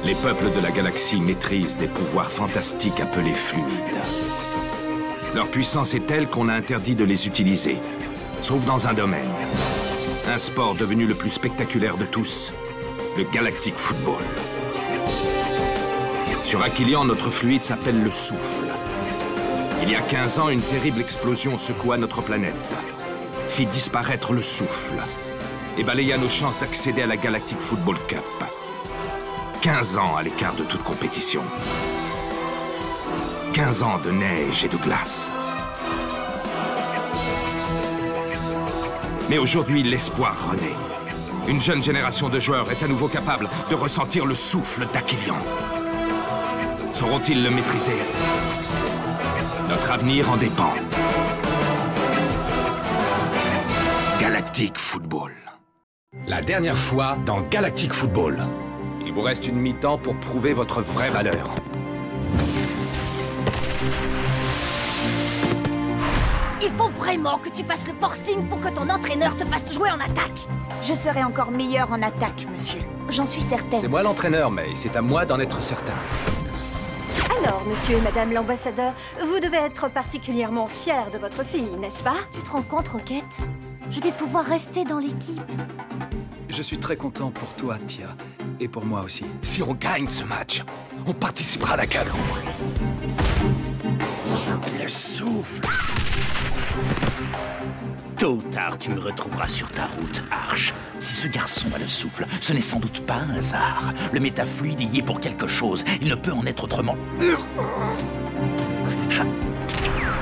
Les peuples de la galaxie maîtrisent des pouvoirs fantastiques appelés fluides. Leur puissance est telle qu'on a interdit de les utiliser, sauf dans un domaine. Un sport devenu le plus spectaculaire de tous, le Galactic Football. Sur Aquilian, notre fluide s'appelle le souffle. Il y a 15 ans, une terrible explosion secoua notre planète, fit disparaître le souffle et balaya nos chances d'accéder à la Galactic Football Cup. 15 ans à l'écart de toute compétition. 15 ans de neige et de glace. Mais aujourd'hui, l'espoir renaît. Une jeune génération de joueurs est à nouveau capable de ressentir le souffle d'Aquilian. Sauront-ils le maîtriser? Notre avenir en dépend. Galactic Football. La dernière fois dans Galactic Football. Il vous reste une mi-temps pour prouver votre vraie valeur. Il faut vraiment que tu fasses le forcing pour que ton entraîneur te fasse jouer en attaque. Je serai encore meilleur en attaque, monsieur. J'en suis certaine. C'est moi l'entraîneur, mais c'est à moi d'en être certain. Alors, monsieur et madame l'ambassadeur, vous devez être particulièrement fiers de votre fille, n'est-ce pas? Tu te rends compte, Rocket? Je vais pouvoir rester dans l'équipe. Je suis très content pour toi, Tia. Et pour moi aussi. Si on gagne ce match, on participera à la CAN. Le souffle. Tôt ou tard, tu me retrouveras sur ta route, Arche. Si ce garçon a le souffle, ce n'est sans doute pas un hasard. Le métafluide y est pour quelque chose. Il ne peut en être autrement.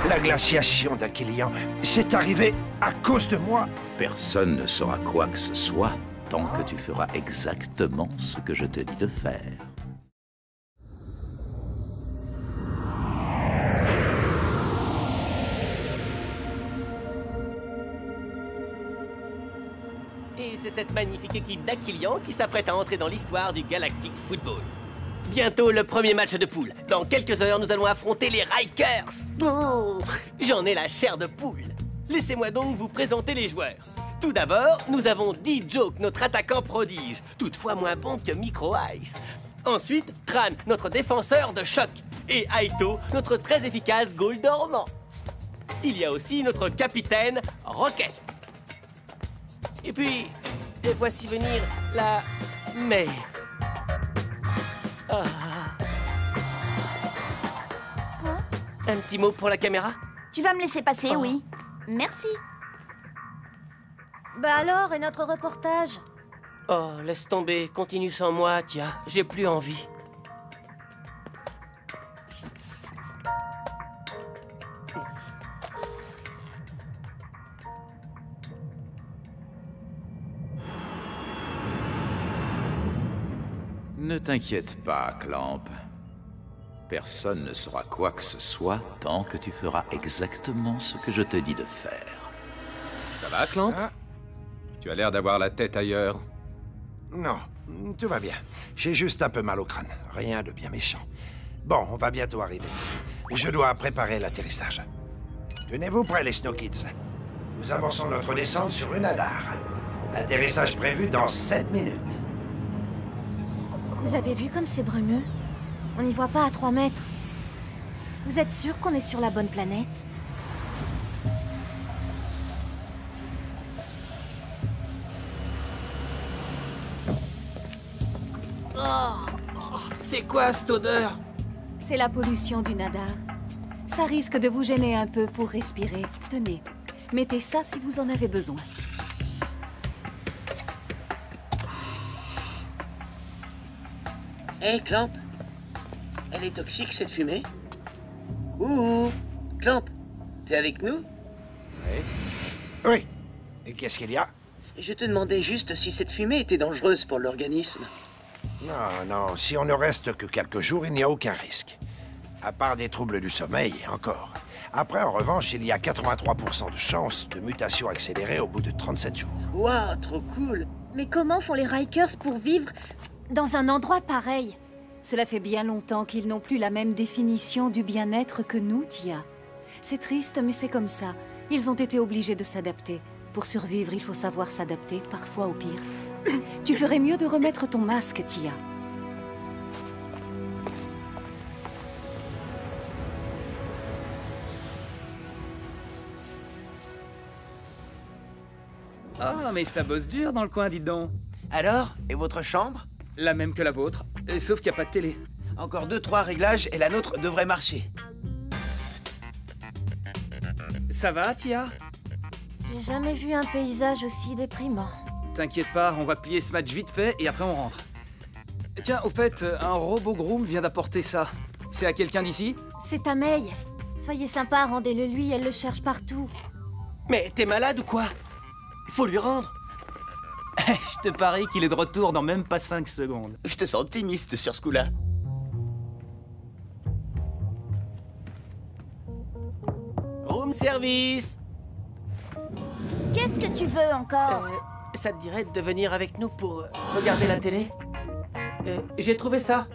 La glaciation d'Aquilian, c'est arrivé à cause de moi. Personne ne saura quoi que ce soit tant que tu feras exactement ce que je te dis de faire. Et c'est cette magnifique équipe d'Aquilian qui s'apprête à entrer dans l'histoire du Galactic Football. Bientôt le premier match de poule. Dans quelques heures, nous allons affronter les Rikers. Oh, j'en ai la chair de poule. Laissez-moi donc vous présenter les joueurs. Tout d'abord, nous avons D-Joke, notre attaquant prodige, toutefois moins bon que Micro Ice. Ensuite, Tran, notre défenseur de choc. Et Aito, notre très efficace goal dormant. Il y a aussi notre capitaine, Rocket. Et puis, voici venir la May. Ah. Hein? Un petit mot pour la caméra? Tu vas me laisser passer, Oh. oui. Merci. Bah alors, et notre reportage? Oh, laisse tomber, continue sans moi, Tia. J'ai plus envie. Ne t'inquiète pas, Clamp. Personne ne saura quoi que ce soit tant que tu feras exactement ce que je te dis de faire. Ça va, Clamp? Hein? Tu as l'air d'avoir la tête ailleurs. Non, tout va bien. J'ai juste un peu mal au crâne. Rien de bien méchant. Bon, on va bientôt arriver. Je dois préparer l'atterrissage. Tenez-vous prêts, les Snow Kids. Nous amorçons notre descente sur une Hadar. Atterrissage prévu dans 7 minutes. Vous avez vu comme c'est brumeux? On n'y voit pas à 3 mètres. Vous êtes sûr qu'on est sur la bonne planète? C'est quoi cette odeur? C'est la pollution du nadar. Ça risque de vous gêner un peu pour respirer. Tenez, mettez ça si vous en avez besoin. Hé, Clamp. Elle est toxique, cette fumée? Ouh, Clamp, t'es avec nous? Oui. Et qu'est-ce qu'il y a? Je te demandais juste si cette fumée était dangereuse pour l'organisme. Non, non, si on ne reste que quelques jours, il n'y a aucun risque. À part des troubles du sommeil, encore. Après, en revanche, il y a 83% de chances de mutation accélérée au bout de 37 jours. Waouh, trop cool! Mais comment font les Rikers pour vivre dans un endroit pareil? Cela fait bien longtemps qu'ils n'ont plus la même définition du bien-être que nous, Tia. C'est triste, mais c'est comme ça. Ils ont été obligés de s'adapter. pour survivre, il faut savoir s'adapter, parfois au pire. Tu ferais mieux de remettre ton masque, Tia. Ah, mais ça bosse dur dans le coin, dites donc. Alors, et votre chambre? La même que la vôtre, sauf qu'il n'y a pas de télé. Encore 2-3 réglages et la nôtre devrait marcher. Ça va, Tia? J'ai jamais vu un paysage aussi déprimant. T'inquiète pas, on va plier ce match vite fait et après on rentre. Tiens, au fait, un robot groom vient d'apporter ça. C'est à quelqu'un d'ici? C'est à May. Soyez sympa, rendez-le lui, elle le cherche partout. Mais t'es malade ou quoi? Faut lui rendre. Je te parie qu'il est de retour dans même pas 5 secondes. Je te sens optimiste sur ce coup-là. Room service. Qu'est-ce que tu veux encore? Ça te dirait de venir avec nous pour regarder la télé? J'ai trouvé ça.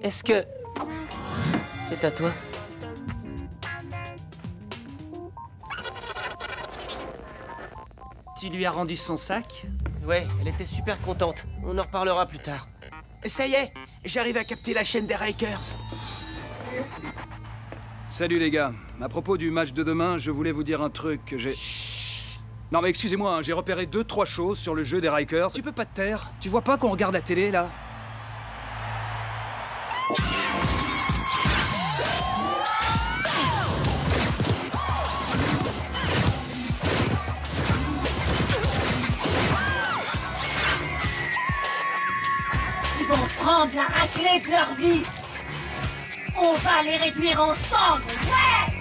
Est-ce que... c'est à toi? Tu lui as rendu son sac? Ouais, elle était super contente. On en reparlera plus tard. Ça y est, j'arrive à capter la chaîne des Rikers. Salut les gars. À propos du match de demain, je voulais vous dire un truc que j'ai... Non mais excusez-moi, hein, j'ai repéré 2-3 choses sur le jeu des Rikers. Tu peux pas te taire? Tu vois pas qu'on regarde la télé, là? Ils vont prendre la raclée de leur vie. On va les réduire en cendres, ouais!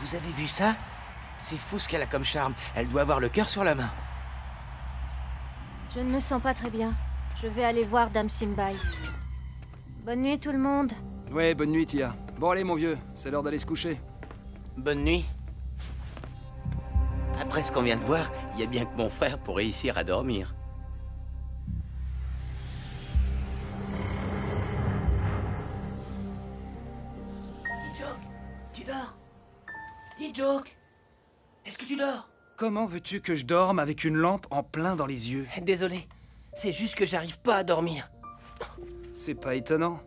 Vous avez vu ça? C'est fou ce qu'elle a comme charme. Elle doit avoir le cœur sur la main. Je ne me sens pas très bien. Je vais aller voir Dame Simbai. Bonne nuit tout le monde. Ouais, bonne nuit, Tia. Bon allez, mon vieux, c'est l'heure d'aller se coucher. Bonne nuit. Après ce qu'on vient de voir, il y a bien que mon frère pour réussir à dormir. D-Joke, tu dors? D-Joke, est-ce que tu dors? Comment veux-tu que je dorme avec une lampe en plein dans les yeux? Désolé, c'est juste que j'arrive pas à dormir. C'est pas étonnant.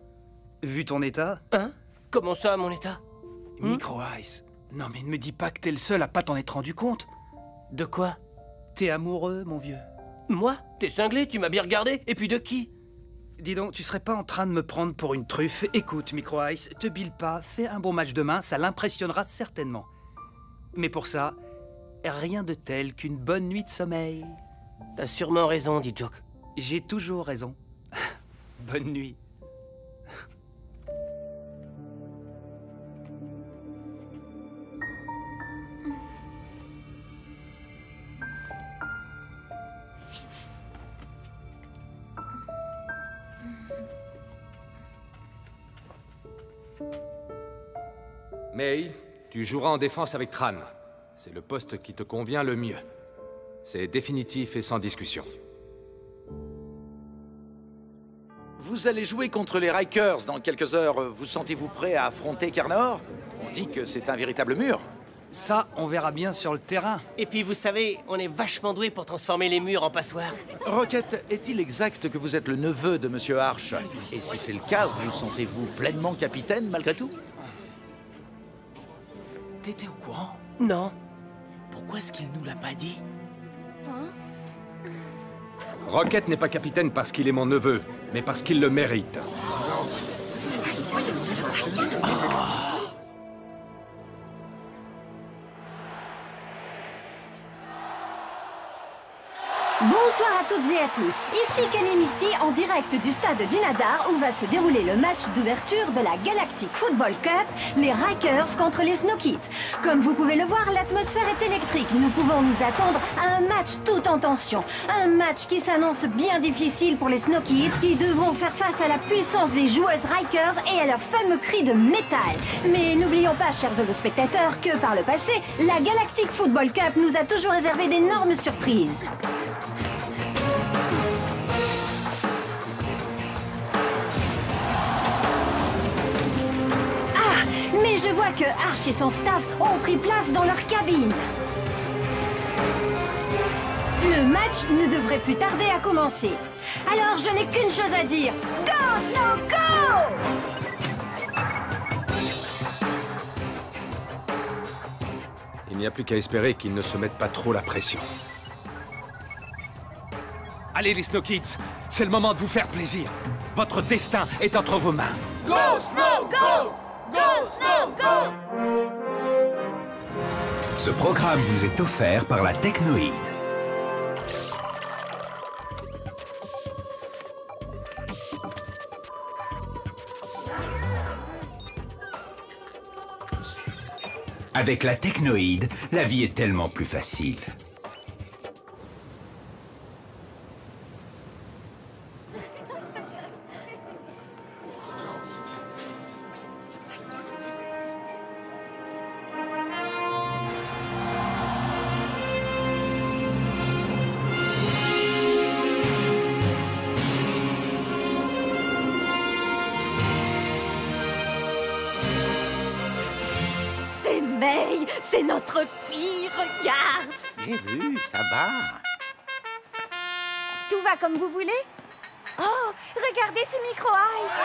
Vu ton état... Hein? Comment ça, mon état? Micro-Ice. Non mais ne me dis pas que t'es le seul à pas t'en être rendu compte. De quoi? T'es amoureux, mon vieux. Moi? T'es cinglé, tu m'as bien regardé. Et puis de qui? Dis donc, tu serais pas en train de me prendre pour une truffe? Écoute, Micro-Ice, te bile pas, fais un bon match demain, ça l'impressionnera certainement. Mais pour ça, rien de tel qu'une bonne nuit de sommeil. T'as sûrement raison, D-Joke. J'ai toujours raison. Bonne nuit. May, tu joueras en défense avec Tran. C'est le poste qui te convient le mieux. C'est définitif et sans discussion. Vous allez jouer contre les Rikers dans quelques heures. Vous sentez-vous prêt à affronter Carnor? On dit que c'est un véritable mur. Ça, on verra bien sur le terrain. Et puis, vous savez, on est vachement doué pour transformer les murs en passoires. Rocket, est-il exact que vous êtes le neveu de Monsieur Arch? Et si c'est le cas, vous sentez-vous pleinement capitaine malgré tout? T'étais au courant? Non. Pourquoi est-ce qu'il nous l'a pas dit? Rocket n'est pas capitaine parce qu'il est mon neveu, mais parce qu'il le mérite. Bonsoir à toutes et à tous, ici Kelly Misty en direct du stade du Nadar où va se dérouler le match d'ouverture de la Galactic Football Cup, les Rikers contre les Snow Kids. Comme vous pouvez le voir, l'atmosphère est électrique, nous pouvons nous attendre à un match tout en tension. Un match qui s'annonce bien difficile pour les Snow Kids qui devront faire face à la puissance des joueuses Rikers et à leur fameux cri de métal. Mais n'oublions pas, chers spectateurs, que par le passé, la Galactic Football Cup nous a toujours réservé d'énormes surprises. je vois que Arch et son staff ont pris place dans leur cabine. Le match ne devrait plus tarder à commencer. Alors je n'ai qu'une chose à dire. Go, Snow, go! Il n'y a plus qu'à espérer qu'ils ne se mettent pas trop la pression. Allez les Snow Kids, c'est le moment de vous faire plaisir. Votre destin est entre vos mains. Go, Snow, go! Go, Snow, go! Ce programme vous est offert par la Technoïde. Avec la Technoïde, la vie est tellement plus facile. C'est May, c'est notre fille, regarde. J'ai vu, ça va. Tout va comme vous voulez? Oh, regardez ces micro-ice.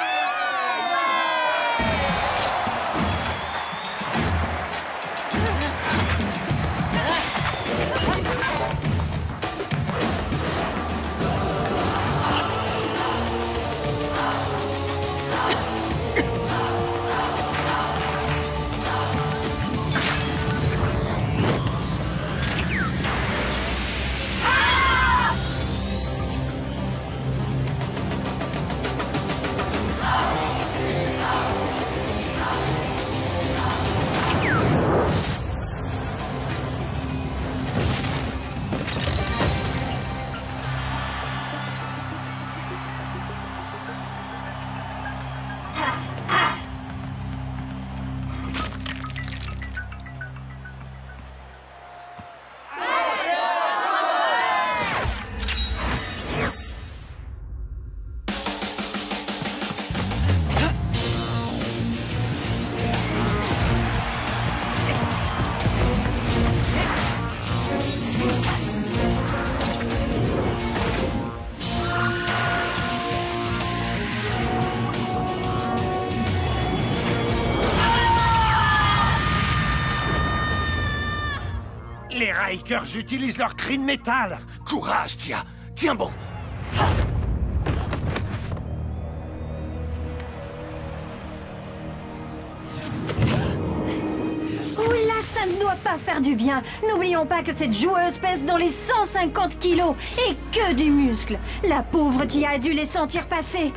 Les Rikers utilisent leur cri de métal. Courage, Tia. Tiens bon. Oula, ça ne doit pas faire du bien. N'oublions pas que cette joueuse pèse dans les 150 kilos et que du muscle. La pauvre Tia a dû les sentir passer.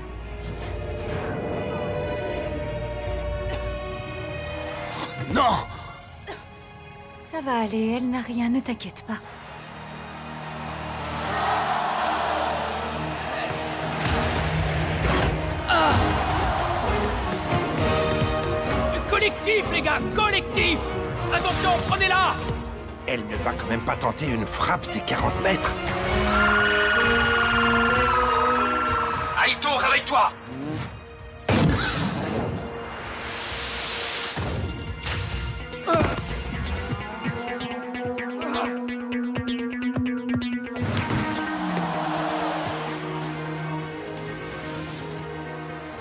Non! Ça va aller, elle n'a rien, ne t'inquiète pas. Collectif, les gars, collectif! Attention, prenez-la! Elle ne va quand même pas tenter une frappe des 40 mètres. Aito, réveille-toi!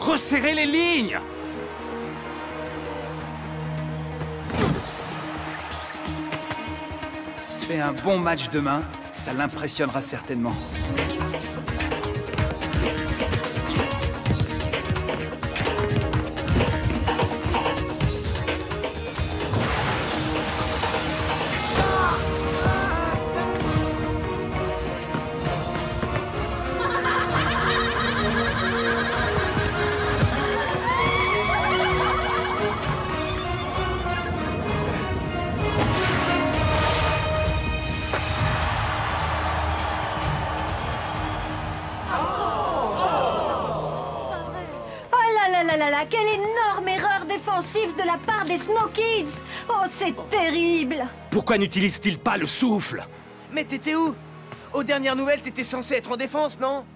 Resserrez les lignes! Fais un bon match demain, ça l'impressionnera certainement. Quelle énorme erreur défensive de la part des Snow Kids! Oh, c'est terrible! Pourquoi n'utilise-t-il pas le souffle? Mais t'étais où? Aux dernières nouvelles, t'étais censé être en défense, non?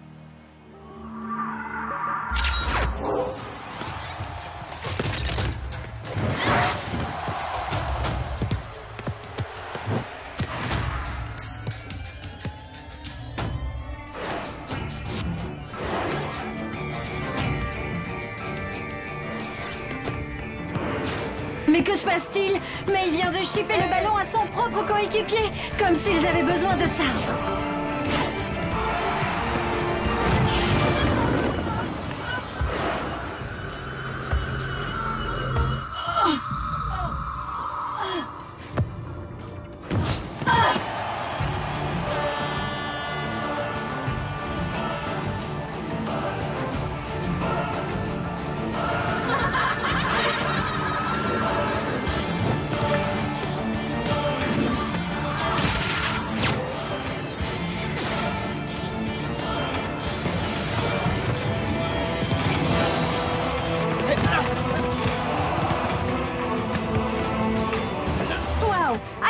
Mais que se passe-t-il? Mais il vient de chipper le ballon à son propre coéquipier, comme s'ils avaient besoin de ça.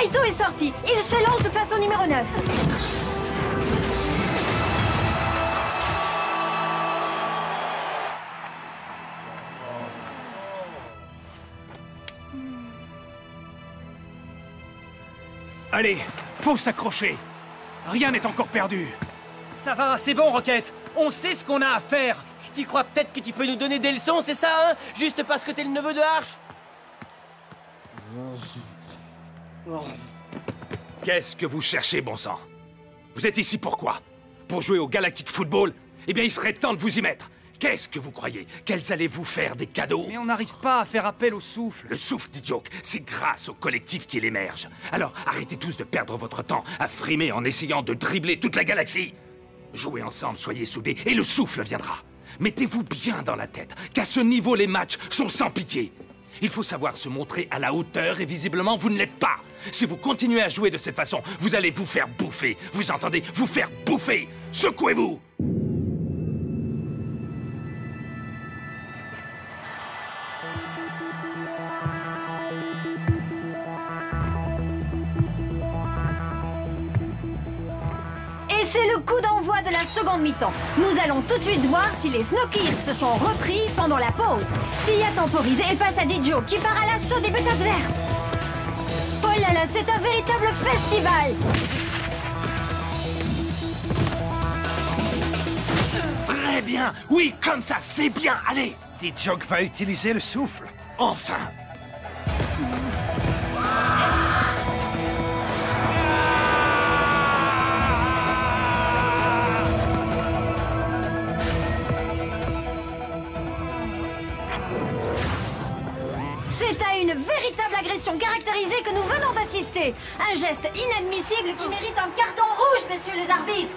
Aito est sorti. Il s'élance face au numéro 9. Allez, faut s'accrocher. Rien n'est encore perdu. Ça va, c'est bon, Rocket. On sait ce qu'on a à faire. Tu crois peut-être que tu peux nous donner des leçons, c'est ça, hein? Juste parce que t'es le neveu de Arch? Qu'est-ce que vous cherchez, bon sang? Vous êtes ici pourquoi? Pour jouer au Galactic Football? Eh bien, il serait temps de vous y mettre. Qu'est-ce que vous croyez? Qu'elles allaient vous faire des cadeaux? Mais on n'arrive pas à faire appel au souffle. Le souffle, dit Joke, c'est grâce au collectif qu'il émerge. Alors, arrêtez tous de perdre votre temps à frimer en essayant de dribbler toute la galaxie. Jouez ensemble, soyez soudés, et le souffle viendra. Mettez-vous bien dans la tête qu'à ce niveau, les matchs sont sans pitié. Il faut savoir se montrer à la hauteur et visiblement, vous ne l'êtes pas. Si vous continuez à jouer de cette façon, vous allez vous faire bouffer. Vous entendez? Vous faire bouffer. Secouez-vous! Et c'est le coup d'envoi de la seconde mi-temps. Nous allons tout de suite voir si les Snow Kids se sont repris pendant la pause. Tia temporise et passe à Dijo qui part à l'assaut des buts adverses. Oh là là, c'est un véritable festival! Très bien! Oui, comme ça, c'est bien! Allez! Joke va utiliser le souffle. Enfin! C'est à une véritable agression caractérisée que nous venons d'assister. Un geste inadmissible qui mérite un carton rouge, messieurs les arbitres.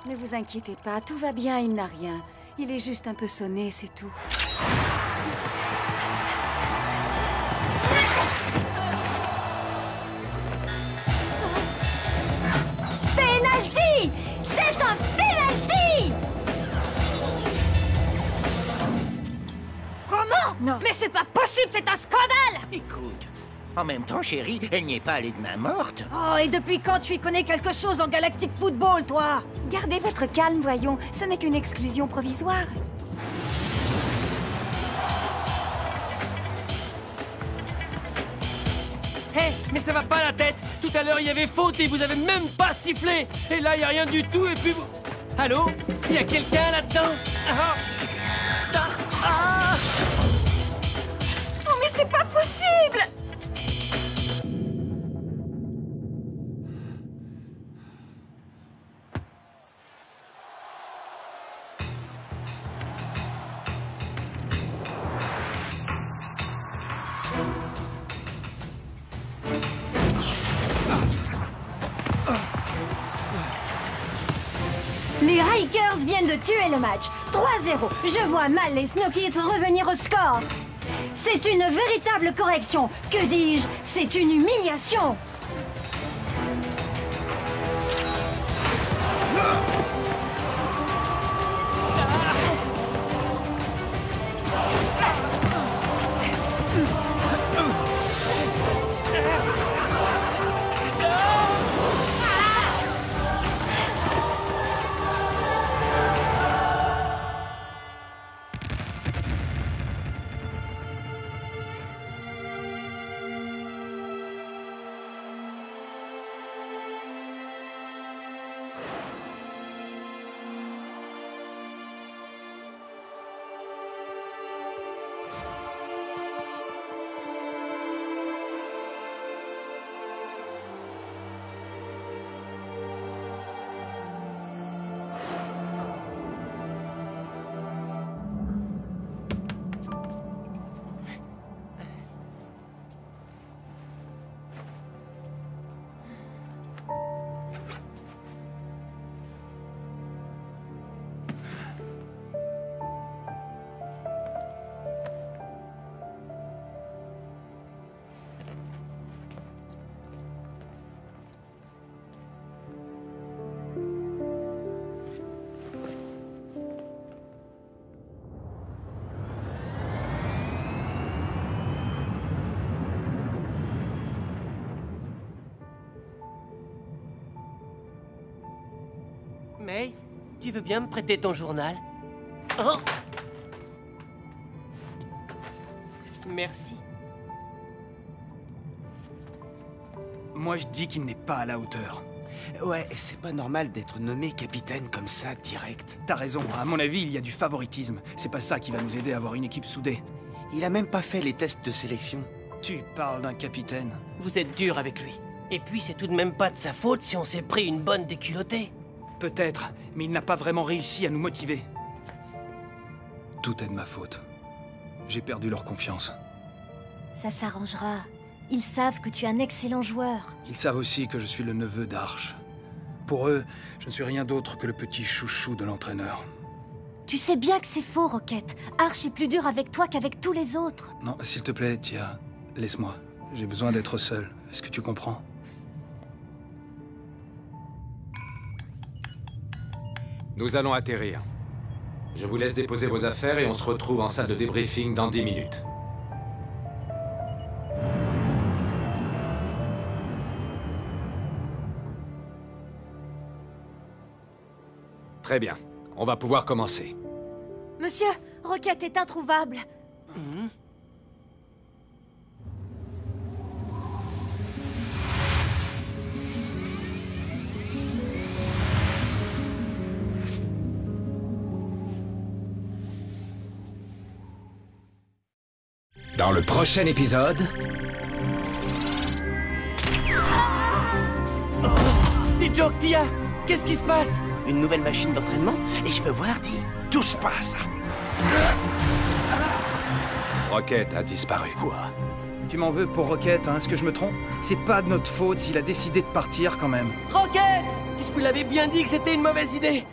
Ne vous inquiétez pas, tout va bien, il n'a rien. Il est juste un peu sonné, c'est tout. Penalty! C'est un penalty! Comment? Non. Mais c'est pas possible, c'est un scandale! Écoute, en même temps, chérie, elle n'y est pas allée de main morte. Oh, et depuis quand tu y connais quelque chose en Galactic Football, toi? Gardez votre calme, voyons. Ce n'est qu'une exclusion provisoire. Hé, mais ça va pas la tête! Tout à l'heure, il y avait faute et vous avez même pas sifflé! Et là, il y a rien du tout et puis vous... Allô? Il y a quelqu'un là-dedans? Oh, mais c'est pas possible! Les Hikers viennent de tuer le match. 3-0. Je vois mal les Snow Kids revenir au score. C'est une véritable correction. Que dis-je? C'est une humiliation. May, tu veux bien me prêter ton journal? Oh! Merci. Moi, je dis qu'il n'est pas à la hauteur. Ouais, c'est pas normal d'être nommé capitaine comme ça, direct. T'as raison, à mon avis, il y a du favoritisme. C'est pas ça qui va nous aider à avoir une équipe soudée. Il a même pas fait les tests de sélection. Tu parles d'un capitaine. Vous êtes dur avec lui. Et puis, c'est tout de même pas de sa faute si on s'est pris une bonne déculottée. Peut-être, mais il n'a pas vraiment réussi à nous motiver. Tout est de ma faute. J'ai perdu leur confiance. Ça s'arrangera. Ils savent que tu es un excellent joueur. Ils savent aussi que je suis le neveu d'Arch. Pour eux, je ne suis rien d'autre que le petit chouchou de l'entraîneur. Tu sais bien que c'est faux, Rocket. Arch est plus dur avec toi qu'avec tous les autres. Non, s'il te plaît, Tia, laisse-moi. J'ai besoin d'être seul. Est-ce que tu comprends? Nous allons atterrir. Je vous laisse déposer vos affaires et on se retrouve en salle de débriefing dans 10 minutes. Très bien. On va pouvoir commencer. Monsieur, Rocket est introuvable. Dans le prochain épisode... Dis Joke, Tia, qu'est-ce qui se passe? Une nouvelle machine d'entraînement? Et je peux voir, dis. Touche pas à ça. Rocket a disparu. Quoi? Tu m'en veux pour Rocket, hein? Est-ce que je me trompe? C'est pas de notre faute s'il a décidé de partir quand même. Rocket! Je vous l'avais bien dit que c'était une mauvaise idée.